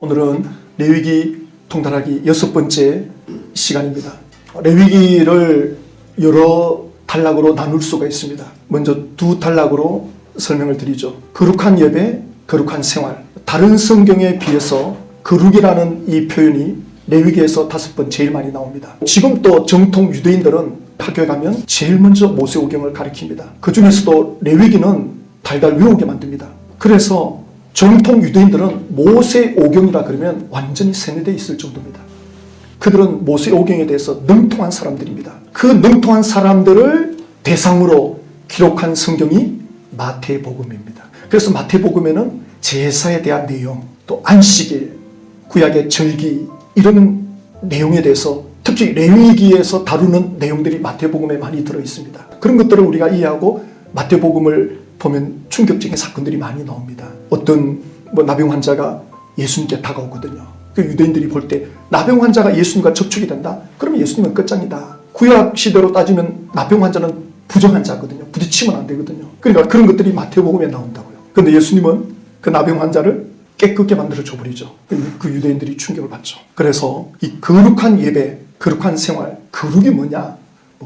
오늘은 레위기 통달하기 6번째 시간입니다. 레위기를 여러 단락으로 나눌 수가 있습니다. 먼저 두 단락으로 설명을 드리죠. 거룩한 예배, 거룩한 생활. 다른 성경에 비해서 거룩이라는 이 표현이 레위기에서 5번 제일 많이 나옵니다. 지금 또 정통 유대인들은 학교에 가면 제일 먼저 모세오경을 가르칩니다. 그 중에서도 레위기는 달달 외우게 만듭니다. 그래서 정통 유대인들은 모세오경이라 그러면 완전히 세뇌되어 있을 정도입니다. 그들은 모세오경에 대해서 능통한 사람들입니다. 그 능통한 사람들을 대상으로 기록한 성경이 마태복음입니다. 그래서 마태복음에는 제사에 대한 내용, 또 안식일, 구약의 절기 이런 내용에 대해서 특히 레위기에서 다루는 내용들이 마태복음에 많이 들어있습니다. 그런 것들을 우리가 이해하고 마태복음을 보면 충격적인 사건들이 많이 나옵니다. 어떤 나병 환자가 예수님께 다가오거든요. 그 유대인들이 볼 때 나병 환자가 예수님과 접촉이 된다? 그러면 예수님은 끝장이다. 구약 시대로 따지면 나병 환자는 부정한 자거든요. 부딪히면 안 되거든요. 그러니까 그런 것들이 마태복음에 나온다고요. 그런데 예수님은 그 나병 환자를 깨끗게 만들어 줘버리죠. 그 유대인들이 충격을 받죠. 그래서 이 거룩한 예배, 거룩한 생활, 거룩이 뭐냐?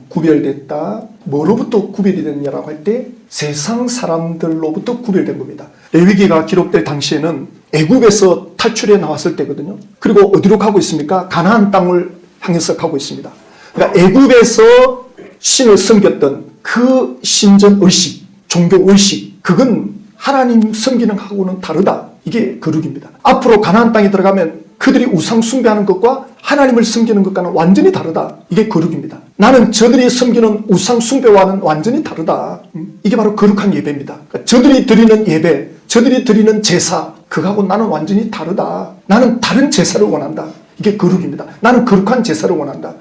구별됐다. 뭐로부터 구별이 됐냐라고 할 때 세상 사람들로부터 구별된 겁니다. 레위기가 기록될 당시에는 애굽에서 탈출해 나왔을 때거든요. 그리고 어디로 가고 있습니까? 가나안 땅을 향해서 가고 있습니다. 그러니까 애굽에서 신을 섬겼던 그 신전 의식, 종교 의식, 그건 하나님 섬기는 하고는 다르다. 이게 거룩입니다. 앞으로 가나안 땅에 들어가면 그들이 우상 숭배하는 것과 하나님을 섬기는 것과는 완전히 다르다. 이게 거룩입니다. 나는 저들이 섬기는 우상 숭배와는 완전히 다르다. 이게 바로 거룩한 예배입니다. 그러니까 저들이 드리는 예배, 저들이 드리는 제사, 그거하고 나는 완전히 다르다. 나는 다른 제사를 원한다. 이게 거룩입니다. 나는 거룩한 제사를 원한다.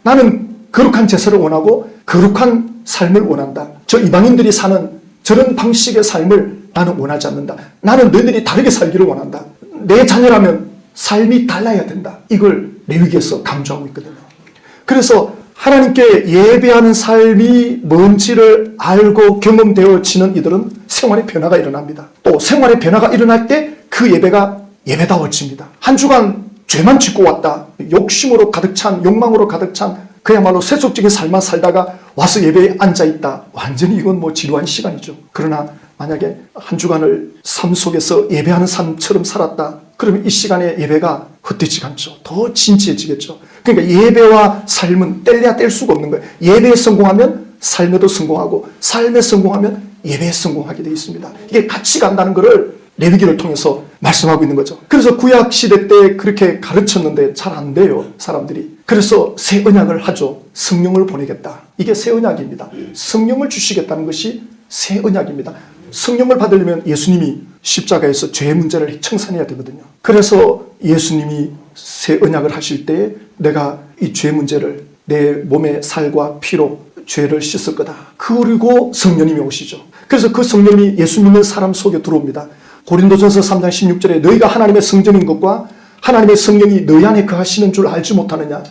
나는 거룩한 제사를 원하고 거룩한 삶을 원한다. 저 이방인들이 사는 저런 방식의 삶을 나는 원하지 않는다. 나는 너희들이 다르게 살기를 원한다. 내 자녀라면 삶이 달라야 된다. 이걸 레위기에서 강조하고 있거든요. 그래서 하나님께 예배하는 삶이 뭔지를 알고 경험되어지는 이들은 생활의 변화가 일어납니다. 또 생활의 변화가 일어날 때 그 예배가 예배다워집니다. 한 주간 죄만 짓고 왔다. 욕심으로 가득 찬, 욕망으로 가득 찬 그야말로 세속적인 삶만 살다가 와서 예배에 앉아있다. 완전히 이건 지루한 시간이죠. 그러나 만약에 한 주간을 삶 속에서 예배하는 삶처럼 살았다. 그러면 이 시간에 예배가 헛되지 않죠. 더 진지해지겠죠. 그러니까 예배와 삶은 뗄래야 뗄 수가 없는 거예요. 예배에 성공하면 삶에도 성공하고 삶에 성공하면 예배에 성공하게 되어 있습니다. 이게 같이 간다는 것을 레위기를 통해서 말씀하고 있는 거죠. 그래서 구약 시대 때 그렇게 가르쳤는데 잘 안 돼요, 사람들이. 그래서 새 언약을 하죠. 성령을 보내겠다. 이게 새 언약입니다. 성령을 주시겠다는 것이 새 언약입니다. 성령을 받으려면 예수님이 십자가에서 죄의 문제를 청산해야 되거든요. 그래서 예수님이 새 언약을 하실 때 내가 이 죄 문제를 내 몸의 살과 피로 죄를 씻을 거다. 그리고 성령님이 오시죠. 그래서 그 성령이 예수 믿는 사람 속에 들어옵니다. 고린도전서 3장 16절에 너희가 하나님의 성전인 것과 하나님의 성령이 너희 안에 거하시는 줄 알지 못하느냐.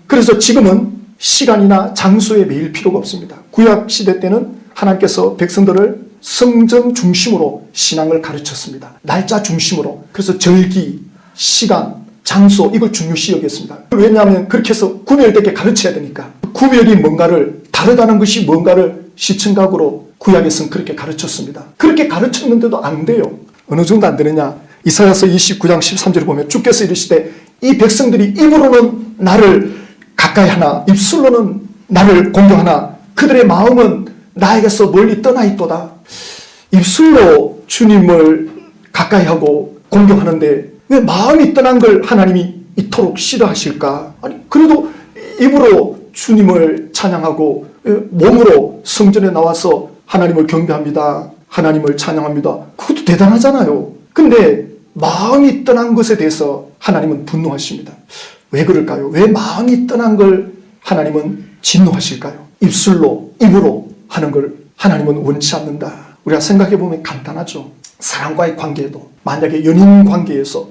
그래서 지금은 시간이나 장소에 매일 필요가 없습니다. 구약 시대 때는 하나님께서 백성들을 성전 중심으로 신앙을 가르쳤습니다. 날짜 중심으로. 그래서 절기, 시간, 장소 이걸 중요시 여겼습니다. 왜냐하면 그렇게 해서 구별되게 가르쳐야 되니까. 구별이 뭔가를 다르다는 것이 뭔가를 시청각으로 구약에서는 그렇게 가르쳤습니다. 그렇게 가르쳤는데도 안 돼요. 어느 정도 안 되느냐. 이사야서 29장 13절을 보면 주께서 이르시되 이 백성들이 입으로는 나를 가까이 하나 입술로는 나를 공경하나 그들의 마음은 나에게서 멀리 떠나 있도다. 입술로 주님을 가까이 하고 공경하는데 왜 마음이 떠난 걸 하나님이 이토록 싫어하실까? 아니 그래도 입으로 주님을 찬양하고 몸으로 성전에 나와서 하나님을 경배합니다. 하나님을 찬양합니다. 그것도 대단하잖아요. 근데 마음이 떠난 것에 대해서 하나님은 분노하십니다. 왜 그럴까요? 왜 마음이 떠난 걸 하나님은 진노하실까요? 입으로 하는 걸 하나님은 원치 않는다. 우리가 생각해보면 간단하죠. 사랑과의 관계에도 만약에 연인 관계에서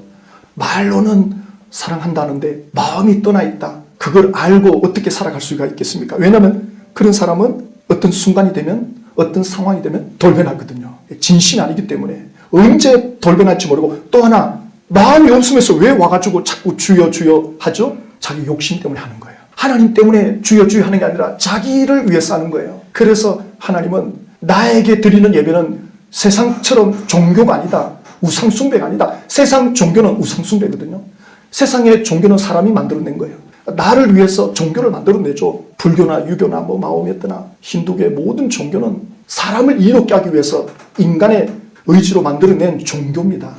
말로는 사랑한다는데 마음이 떠나 있다. 그걸 알고 어떻게 살아갈 수가 있겠습니까? 왜냐하면 그런 사람은 어떤 순간이 되면 어떤 상황이 되면 돌변하거든요. 진심이 아니기 때문에 언제 돌변할지 모르고 또 하나 마음이 없으면서 왜 와가지고 자꾸 주여 주여 하죠? 자기 욕심 때문에 하는 거예요. 하나님 때문에 주여 주여 하는 게 아니라 자기를 위해서 하는 거예요. 그래서 하나님은 나에게 드리는 예배는 세상처럼 종교가 아니다. 우상숭배가 아니다. 세상 종교는 우상숭배거든요. 세상의 종교는 사람이 만들어낸 거예요. 나를 위해서 종교를 만들어내죠. 불교나 유교나 마오메트나 힌두교의 모든 종교는 사람을 이롭게 하기 위해서 인간의 의지로 만들어낸 종교입니다.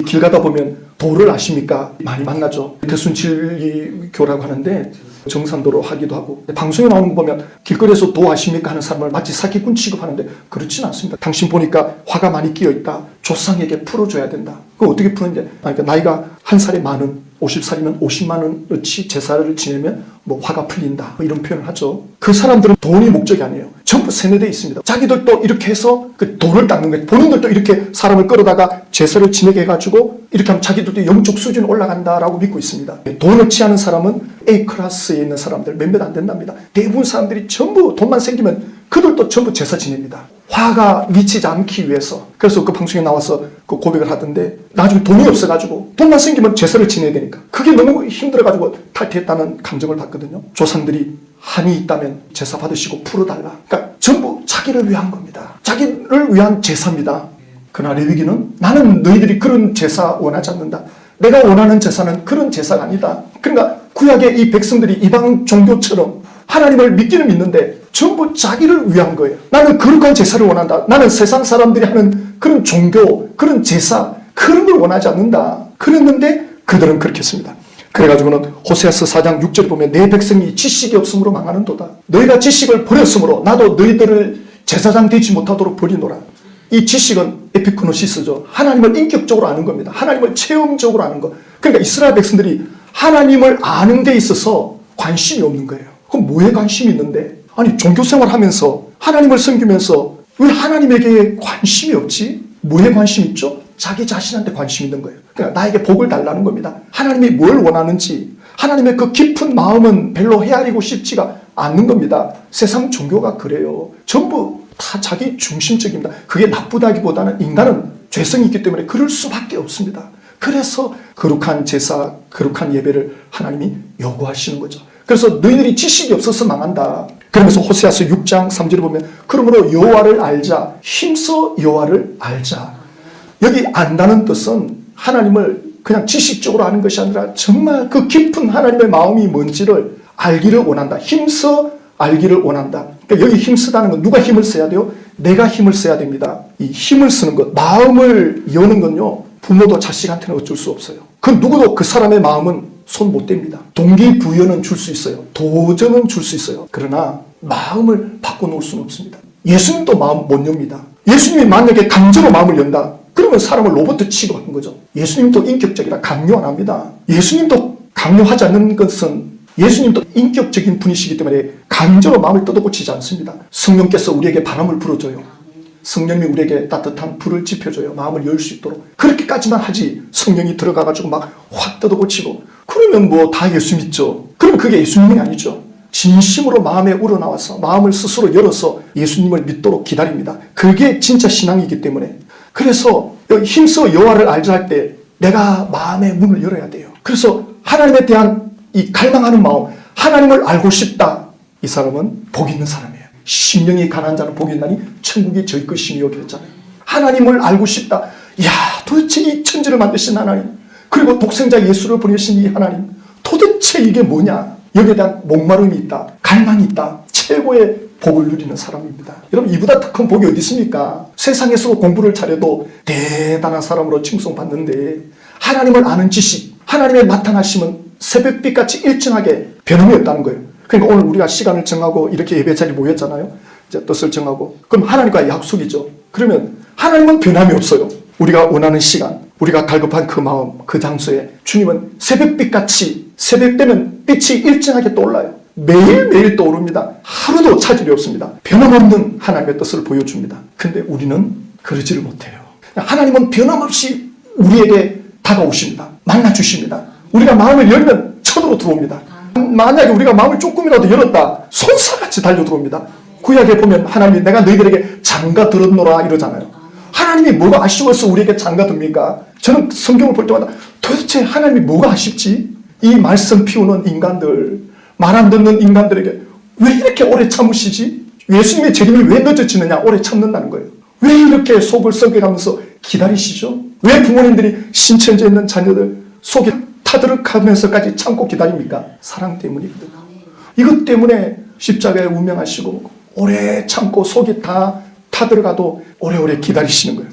길 가다 보면 도를 아십니까? 많이 만나죠. 대순진리교라고 하는데 정산도로 하기도 하고, 방송에 나오는 거 보면 길거리에서 도 아십니까 하는 사람을 마치 사기꾼 취급하는데 그렇지는 않습니다. 당신 보니까 화가 많이 끼어있다. 조상에게 풀어줘야 된다. 그거 어떻게 푸는데? 그러니까 나이가 한 살이 많은 50살이면 50만 원어치 제사를 지내면 화가 풀린다. 이런 표현을 하죠. 그 사람들은 돈이 목적이 아니에요. 전부 세뇌되어 있습니다. 자기들도 이렇게 해서 그 돈을 닦는 거예요. 본인들도 이렇게 사람을 끌어다가 제사를 지내게 해가지고 이렇게 하면 자기들도 영적 수준이 올라간다라고 믿고 있습니다. 돈을 취하는 사람은 A클래스에 있는 사람들 몇몇 안 된답니다. 대부분 사람들이 전부 돈만 생기면 그들도 전부 제사 지냅니다. 화가 미치지 않기 위해서. 그래서 그 방송에 나와서 그 고백을 하던데 나중에 돈이 없어가지고 돈만 생기면 제사를 지내야 되니까 그게 너무 힘들어가지고 탈퇴했다는 감정을 받거든요. 조상들이 한이 있다면 제사 받으시고 풀어달라. 그러니까 전부 자기를 위한 겁니다. 자기를 위한 제사입니다. 그러나 레위기는 나는 너희들이 그런 제사 원하지 않는다. 내가 원하는 제사는 그런 제사가 아니다. 그러니까 구약의 이 백성들이 이방 종교처럼 하나님을 믿기는 믿는데 전부 자기를 위한 거예요. 나는 거룩한 제사를 원한다. 나는 세상 사람들이 하는 그런 종교, 그런 제사, 그런 걸 원하지 않는다. 그랬는데 그들은 그렇게 했습니다. 그래가지고는 호세아서 4장 6절에 보면 내 백성이 지식이 없으므로 망하는도다. 너희가 지식을 버렸으므로 나도 너희들을 제사장 되지 못하도록 버리노라. 이 지식은 에피쿠노시스죠. 하나님을 인격적으로 아는 겁니다. 하나님을 체험적으로 아는 것. 그러니까 이스라엘 백성들이 하나님을 아는 데 있어서 관심이 없는 거예요. 그럼 뭐에 관심이 있는데? 아니 종교생활 하면서 하나님을 섬기면서 왜 하나님에게 관심이 없지? 뭐에 관심이 있죠? 자기 자신한테 관심이 있는 거예요. 그러니까 나에게 복을 달라는 겁니다. 하나님이 뭘 원하는지 하나님의 그 깊은 마음은 별로 헤아리고 싶지가 않는 겁니다. 세상 종교가 그래요. 전부 다 자기 중심적입니다. 그게 나쁘다기보다는 인간은 죄성이 있기 때문에 그럴 수밖에 없습니다. 그래서 거룩한 제사, 거룩한 예배를 하나님이 요구하시는 거죠. 그래서 너희들이 지식이 없어서 망한다. 그러면서 호세아서 6장 3절에 보면 그러므로 여호와를 알자. 힘써 여호와를 알자. 여기 안다는 뜻은 하나님을 그냥 지식적으로 아는 것이 아니라 정말 그 깊은 하나님의 마음이 뭔지를 알기를 원한다. 힘써 알기를 원한다. 그러니까 여기 힘쓰다는 건 누가 힘을 써야 돼요? 내가 힘을 써야 됩니다. 이 힘을 쓰는 것, 마음을 여는 건요. 부모도 자식한테는 어쩔 수 없어요. 그 누구도 그 사람의 마음은 손 못 댑니다. 동기부여는 줄 수 있어요. 도전은 줄 수 있어요. 그러나 마음을 바꿔놓을 수는 없습니다. 예수님도 마음 못 엽니다. 예수님이 만약에 강제로 마음을 연다. 그러면 사람을 로봇 취급하는 거죠. 예수님도 인격적이라 강요 안 합니다. 예수님도 강요하지 않는 것은 예수님도 인격적인 분이시기 때문에 강제로 마음을 뜯어고치지 않습니다. 성령께서 우리에게 바람을 불어줘요. 성령이 우리에게 따뜻한 불을 지펴줘요. 마음을 열 수 있도록. 그렇게까지만 하지 성령이 들어가가지고 막 확 뜯어고치고 그러면 뭐 다 예수 믿죠. 그럼 그게 예수님이 아니죠. 진심으로 마음에 우러나와서 마음을 스스로 열어서 예수님을 믿도록 기다립니다. 그게 진짜 신앙이기 때문에. 그래서 힘써 여호와를 알자 할 때 내가 마음의 문을 열어야 돼요. 그래서 하나님에 대한 이 갈망하는 마음, 하나님을 알고 싶다. 이 사람은 복 있는 사람이에요. 심령이 가난한 자는 복이 있나니 천국이 저희 것이며 그랬잖아요. 하나님을 알고 싶다. 야, 도대체 이 천지를 만드신 하나님, 그리고 독생자 예수를 보내신 이 하나님, 도대체 이게 뭐냐? 여기에 대한 목마름이 있다. 갈망이 있다. 최고의 복을 누리는 사람입니다. 여러분, 이보다 더 큰 복이 어디 있습니까? 세상에서 공부를 잘해도 대단한 사람으로 칭송받는데 하나님을 아는 지식, 하나님의 나타나심은 새벽빛같이 일정하게 변함이 없다는 거예요. 그러니까 오늘 우리가 시간을 정하고 이렇게 예배 자리에 모였잖아요. 이제 뜻을 정하고. 그럼 하나님과의 약속이죠. 그러면 하나님은 변함이 없어요. 우리가 원하는 시간, 우리가 갈급한 그 마음, 그 장소에 주님은 새벽빛같이, 새벽 되면 빛이 일정하게 떠올라요. 매일매일 떠오릅니다. 하루도 차질이 없습니다. 변함없는 하나님의 뜻을 보여줍니다. 근데 우리는 그러지를 못해요. 하나님은 변함없이 우리에게 다가오십니다. 만나주십니다. 우리가 마음을 열면 쳐들어 들어옵니다. 만약에 우리가 마음을 조금이라도 열었다, 손살같이 달려 들어옵니다. 구약에 보면 하나님이 내가 너희들에게 장가 들었노라 이러잖아요. 하나님이 뭐가 아쉬워서 우리에게 장가듭니까? 저는 성경을 볼 때마다 도대체 하나님이 뭐가 아쉽지? 이 말씀 피우는 인간들, 말 안 듣는 인간들에게 왜 이렇게 오래 참으시지? 예수님의 재림이 왜 늦어지느냐? 오래 참는다는 거예요. 왜 이렇게 속을 썩여가면서 기다리시죠? 왜 부모님들이 신천지에 있는 자녀들 속이 타들어가면서까지 참고 기다립니까? 사랑 때문이거든요. 이것 때문에 십자가에 운명하시고 오래 참고 속이 다 타들어가도 오래오래 기다리시는 거예요.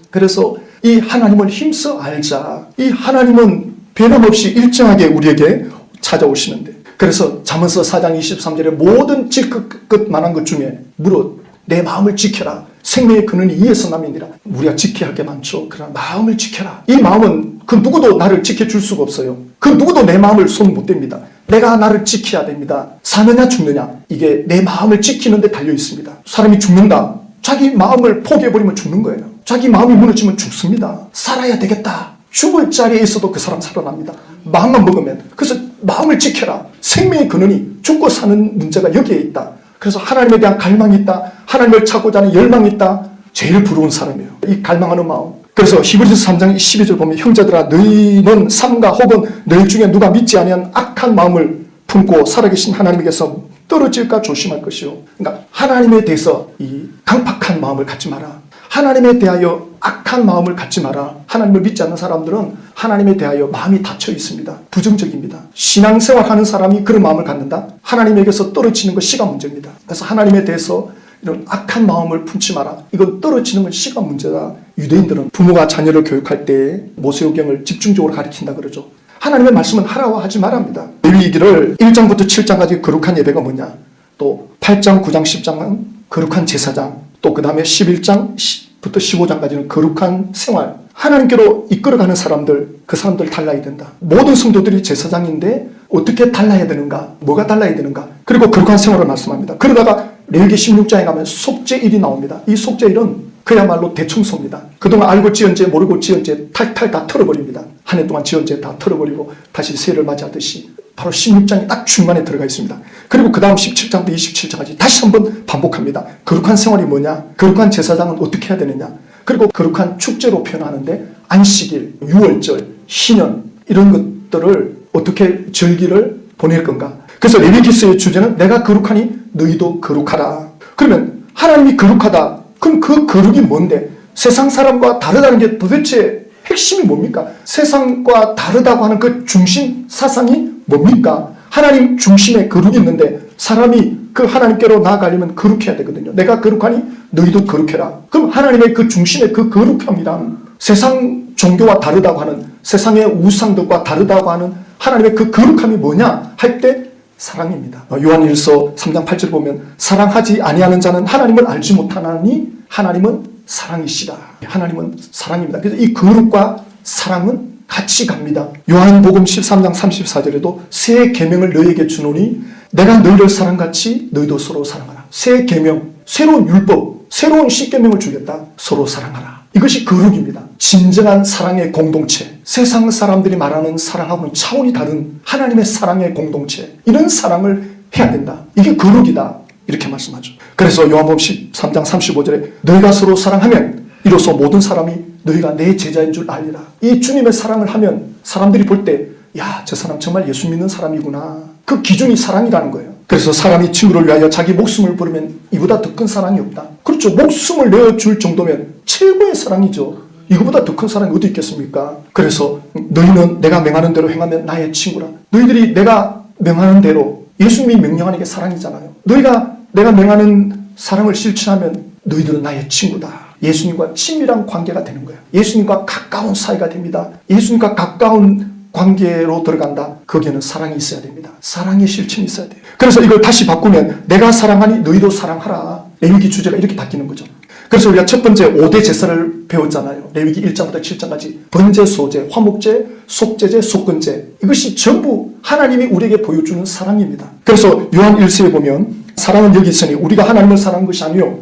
그래서 이 하나님을 힘써 알자. 이 하나님은 변함없이 일정하게 우리에게 찾아오시는데, 그래서 잠언서 4장 23절에 모든 지극것만한 것 중에 무릇 내 마음을 지켜라. 생명의 근원이 이에서 남이니라. 우리가 지켜야 할 게 많죠. 그러나 마음을 지켜라. 이 마음은 그 누구도 나를 지켜줄 수가 없어요. 그 누구도 내 마음을 손 못 댑니다. 내가 나를 지켜야 됩니다. 사느냐 죽느냐, 이게 내 마음을 지키는 데 달려 있습니다. 사람이 죽는다. 자기 마음을 포기해버리면 죽는 거예요. 자기 마음이 무너지면 죽습니다. 살아야 되겠다. 죽을 자리에 있어도 그 사람 살아납니다. 마음만 먹으면. 그래서 마음을 지켜라. 생명의 근원이 죽고 사는 문제가 여기에 있다. 그래서 하나님에 대한 갈망이 있다. 하나님을 찾고자 하는 열망이 있다. 제일 부러운 사람이에요. 이 갈망하는 마음. 그래서 히브리서 3장 12절 보면 형제들아 너희는 삼가 혹은 너희 중에 누가 믿지 아니한 악한 마음을 품고 살아계신 하나님에게서 떨어질까 조심할 것이요. 그러니까 하나님에 대해서 이 강팍한 마음을 갖지 마라. 하나님에 대하여 악한 마음을 갖지 마라. 하나님을 믿지 않는 사람들은 하나님에 대하여 마음이 닫혀 있습니다. 부정적입니다. 신앙생활하는 사람이 그런 마음을 갖는다? 하나님에게서 떨어지는 건 시간 문제입니다. 그래서 하나님에 대해서 이런 악한 마음을 품지 마라. 이건 떨어지는 건 시간 문제다. 유대인들은 부모가 자녀를 교육할 때 모세오경을 집중적으로 가르친다 그러죠. 하나님의 말씀은 하라고 하지 말합니다. 레위기를 1장부터 7장까지 거룩한 예배가 뭐냐, 또 8장, 9장, 10장은 거룩한 제사장, 또 그 다음에 11장부터 15장까지는 거룩한 생활, 하나님께로 이끌어가는 사람들, 그 사람들 달라야 된다. 모든 성도들이 제사장인데 어떻게 달라야 되는가, 뭐가 달라야 되는가, 그리고 거룩한 생활을 말씀합니다. 그러다가 레위기 16장에 가면 속죄일이 나옵니다. 이 속죄일은 그야말로 대청소입니다. 그동안 알고 지은 죄 모르고 지은 죄 탈탈 다 털어버립니다. 한 해 동안 지은 죄 다 털어버리고 다시 새해를 맞이하듯이 바로 16장이 딱 중간에 들어가 있습니다. 그리고 그 다음 17장부터 27장까지 다시 한번 반복합니다. 거룩한 생활이 뭐냐, 거룩한 제사장은 어떻게 해야 되느냐, 그리고 거룩한 축제로 표현하는데 안식일, 유월절, 희년 이런 것들을 어떻게 절기를 보낼 건가. 그래서 레위기서의 주제는 내가 거룩하니 너희도 거룩하라. 그러면 하나님이 거룩하다. 그럼 그 거룩이 뭔데? 세상 사람과 다르다는 게 도대체 핵심이 뭡니까? 세상과 다르다고 하는 그 중심 사상이 뭡니까? 하나님 중심에 거룩이 있는데 사람이 그 하나님께로 나아가려면 거룩해야 되거든요. 내가 거룩하니 너희도 거룩해라. 그럼 하나님의 그 중심의 그 거룩함이란 세상 종교와 다르다고 하는, 세상의 우상들과 다르다고 하는 하나님의 그 거룩함이 뭐냐 할 때 사랑입니다. 요한일서 3장 8절 보면 사랑하지 아니하는 자는 하나님을 알지 못하나니 하나님은 사랑이시다. 하나님은 사랑입니다. 그래서 이 거룩과 사랑은 같이 갑니다. 요한복음 13장 34절에도 새 계명을 너희에게 주노니 내가 너희를 사랑같이 너희도 서로 사랑하라. 새 계명, 새로운 율법, 새로운 십계명을 주겠다. 서로 사랑하라. 이것이 거룩입니다. 진정한 사랑의 공동체, 세상 사람들이 말하는 사랑하고는 차원이 다른 하나님의 사랑의 공동체, 이런 사랑을 해야 된다. 이게 거룩이다. 이렇게 말씀하죠. 그래서 요한복음 13장 35절에 너희가 서로 사랑하면 이로써 모든 사람이 너희가 내 제자인 줄 알리라. 이 주님의 사랑을 하면 사람들이 볼 때 야, 저 사람 정말 예수 믿는 사람이구나. 그 기준이 사랑이라는 거예요. 그래서 사람이 친구를 위하여 자기 목숨을 버리면 이보다 더 큰 사랑이 없다. 그렇죠. 목숨을 내어줄 정도면 최고의 사랑이죠. 이거보다 더 큰 사랑이 어디 있겠습니까? 그래서 너희는 내가 명하는 대로 행하면 나의 친구라. 너희들이 내가 명하는 대로, 예수님이 명령하는 게 사랑이잖아요. 너희가 내가 명하는 사랑을 실천하면 너희들은 나의 친구다. 예수님과 친밀한 관계가 되는 거예요. 예수님과 가까운 사이가 됩니다. 예수님과 가까운 관계로 들어간다. 거기에는 사랑이 있어야 됩니다. 사랑의 실천이 있어야 돼요. 그래서 이걸 다시 바꾸면 내가 사랑하니 너희도 사랑하라. 레위기 주제가 이렇게 바뀌는 거죠. 그래서 우리가 첫 번째 5대 제사를 배웠잖아요. 레위기 1장부터 7장까지 번제, 소제, 화목제, 속제제, 속건제, 이것이 전부 하나님이 우리에게 보여주는 사랑입니다. 그래서 요한 1서에 보면 사랑은 여기 있으니 우리가 하나님을 사랑한 것이 아니요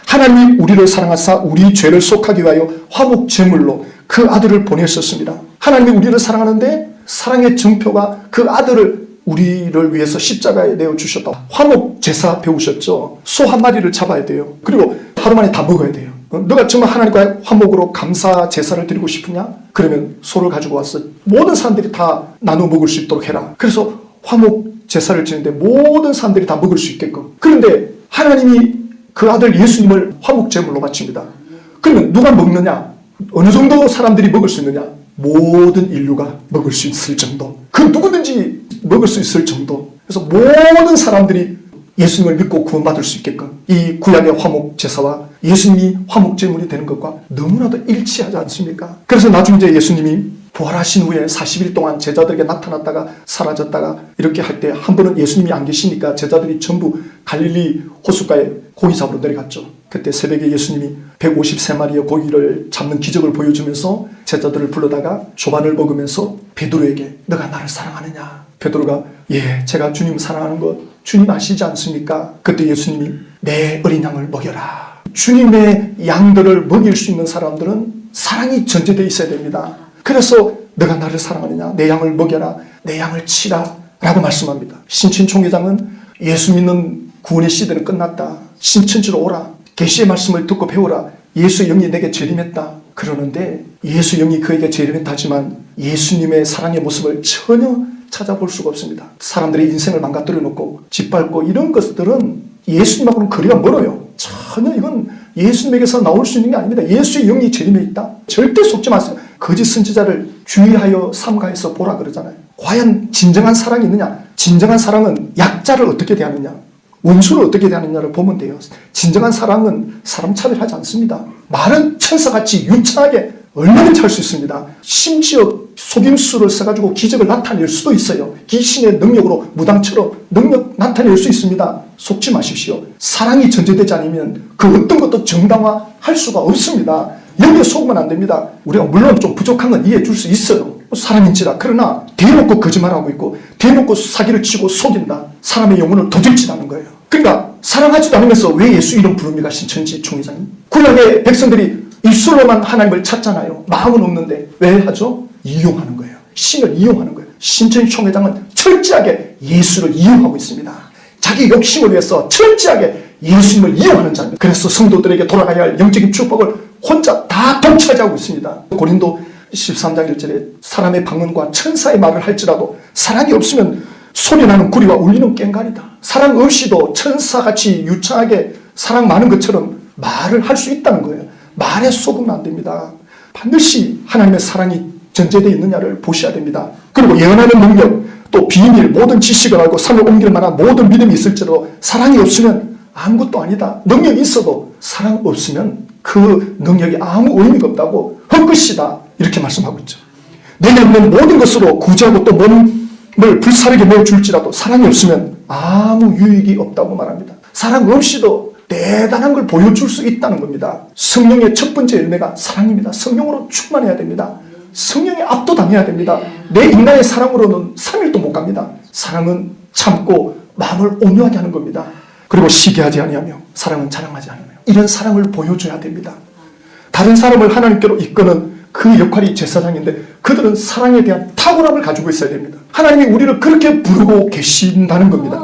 하나님이 우리를 사랑하사 우리 죄를 속하기 위하여 화목제물로 그 아들을 보내셨습니다. 하나님이 우리를 사랑하는데 사랑의 증표가 그 아들을 우리를 위해서 십자가에 내어주셨다. 화목제사 배우셨죠. 소 한 마리를 잡아야 돼요. 그리고 하루 만에 다 먹어야 돼요. 너가 정말 하나님과의 화목으로 감사 제사를 드리고 싶으냐? 그러면 소를 가지고 와서 모든 사람들이 다 나눠 먹을 수 있도록 해라. 그래서 화목 제사를 지는데 모든 사람들이 다 먹을 수 있게끔. 그런데 하나님이 그 아들 예수님을 화목 제물로 바칩니다. 그러면 누가 먹느냐? 어느 정도 사람들이 먹을 수 있느냐? 모든 인류가 먹을 수 있을 정도. 그 누구든지 먹을 수 있을 정도. 그래서 모든 사람들이 예수님을 믿고 구원받을 수 있게끔 이 구약의 화목 제사와 예수님이 화목 제물이 되는 것과 너무나도 일치하지 않습니까? 그래서 나중에 이제 예수님이 부활하신 후에 40일 동안 제자들에게 나타났다가 사라졌다가 이렇게 할 때 한 번은 예수님이 안 계시니까 제자들이 전부 갈릴리 호숫가에 고기 잡으러 내려갔죠. 그때 새벽에 예수님이 153마리의 고기를 잡는 기적을 보여주면서 제자들을 불러다가 조반을 먹으면서 베드로에게 너가 나를 사랑하느냐? 베드로가 예, 제가 주님 사랑하는 것 주님 아시지 않습니까? 그때 예수님이 내 어린 양을 먹여라. 주님의 양들을 먹일 수 있는 사람들은 사랑이 전제되어 있어야 됩니다. 그래서 너가 나를 사랑하느냐? 내 양을 먹여라. 내 양을 치라. 라고 말씀합니다. 신천 총회장은 예수 믿는 구원의 시대는 끝났다. 신천지로 오라. 계시의 말씀을 듣고 배우라. 예수의 영이 내게 재림했다. 그러는데 예수의 영이 그에게 재림했다지만 예수님의 사랑의 모습을 전혀 찾아볼 수가 없습니다. 사람들의 인생을 망가뜨려 놓고 짓밟고 이런 것들은 예수님하고는 거리가 멀어요. 전혀 이건 예수님에게서 나올 수 있는 게 아닙니다. 예수의 영이 재림해 있다? 절대 속지 마세요. 거짓 선지자를 주의하여 삼가해서 보라 그러잖아요. 과연 진정한 사랑이 있느냐? 진정한 사랑은 약자를 어떻게 대하느냐? 원수를 어떻게 대하느냐를 보면 돼요. 진정한 사랑은 사람 차별하지 않습니다. 말은 천사같이 유창하게 얼마든지 할 수 있습니다. 심지어 속임수를 써가지고 기적을 나타낼 수도 있어요. 귀신의 능력으로 무당처럼 능력 나타낼 수 있습니다. 속지 마십시오. 사랑이 전제되지 않으면 그 어떤 것도 정당화할 수가 없습니다. 여기에 속으면 안 됩니다. 우리가 물론 좀 부족한 건 이해해 줄 수 있어요. 사람인지라. 그러나 대놓고 거짓말하고 있고 대놓고 사기를 치고 속인다. 사람의 영혼을 도둑질하는 거예요. 그러니까 사랑하지도 않으면서 왜 예수 이름 부릅니까? 신천지 총회장님. 구약의 백성들이 입술로만 하나님을 찾잖아요. 마음은 없는데 왜 하죠? 이용하는 거예요. 신을 이용하는 거예요. 신천지 총회장은 철저하게 예수를 이용하고 있습니다. 자기 욕심을 위해서 철저하게 예수님을 이용하는 자입니다. 그래서 성도들에게 돌아가야 할 영적인 축복을 혼자 다 독차지하고 있습니다. 고린도 13장 1절에 사람의 방언과 천사의 말을 할지라도 사랑이 없으면 소리나는 구리와 울리는 꽹과리다. 사랑 없이도 천사같이 유창하게 사랑 많은 것처럼 말을 할 수 있다는 거예요. 말에 속으면 안 됩니다. 반드시 하나님의 사랑이 전제되어 있느냐를 보셔야 됩니다. 그리고 예언하는 능력, 또 비밀, 모든 지식을 알고 삶을 옮길 만한 모든 믿음이 있을지라도 사랑이 없으면 아무것도 아니다. 능력이 있어도 사랑 없으면 그 능력이 아무 의미가 없다고 헛것이다. 이렇게 말씀하고 있죠. 내게 없는 모든 것으로 구제하고 또 몸을 불사르게 내어줄지라도 사랑이 없으면 아무 유익이 없다고 말합니다. 사랑 없이도 대단한 걸 보여줄 수 있다는 겁니다. 성령의 첫 번째 열매가 사랑입니다. 성령으로 충만해야 됩니다. 성령에 압도당해야 됩니다. 내 인간의 사랑으로는 3일도 못 갑니다. 사랑은 참고 마음을 온유하게 하는 겁니다. 그리고 시기하지 아니하며 사랑은 자랑하지 않으며 이런 사랑을 보여줘야 됩니다. 다른 사람을 하나님께로 이끄는 그 역할이 제사장인데 그들은 사랑에 대한 탁월함을 가지고 있어야 됩니다. 하나님이 우리를 그렇게 부르고 계신다는 겁니다.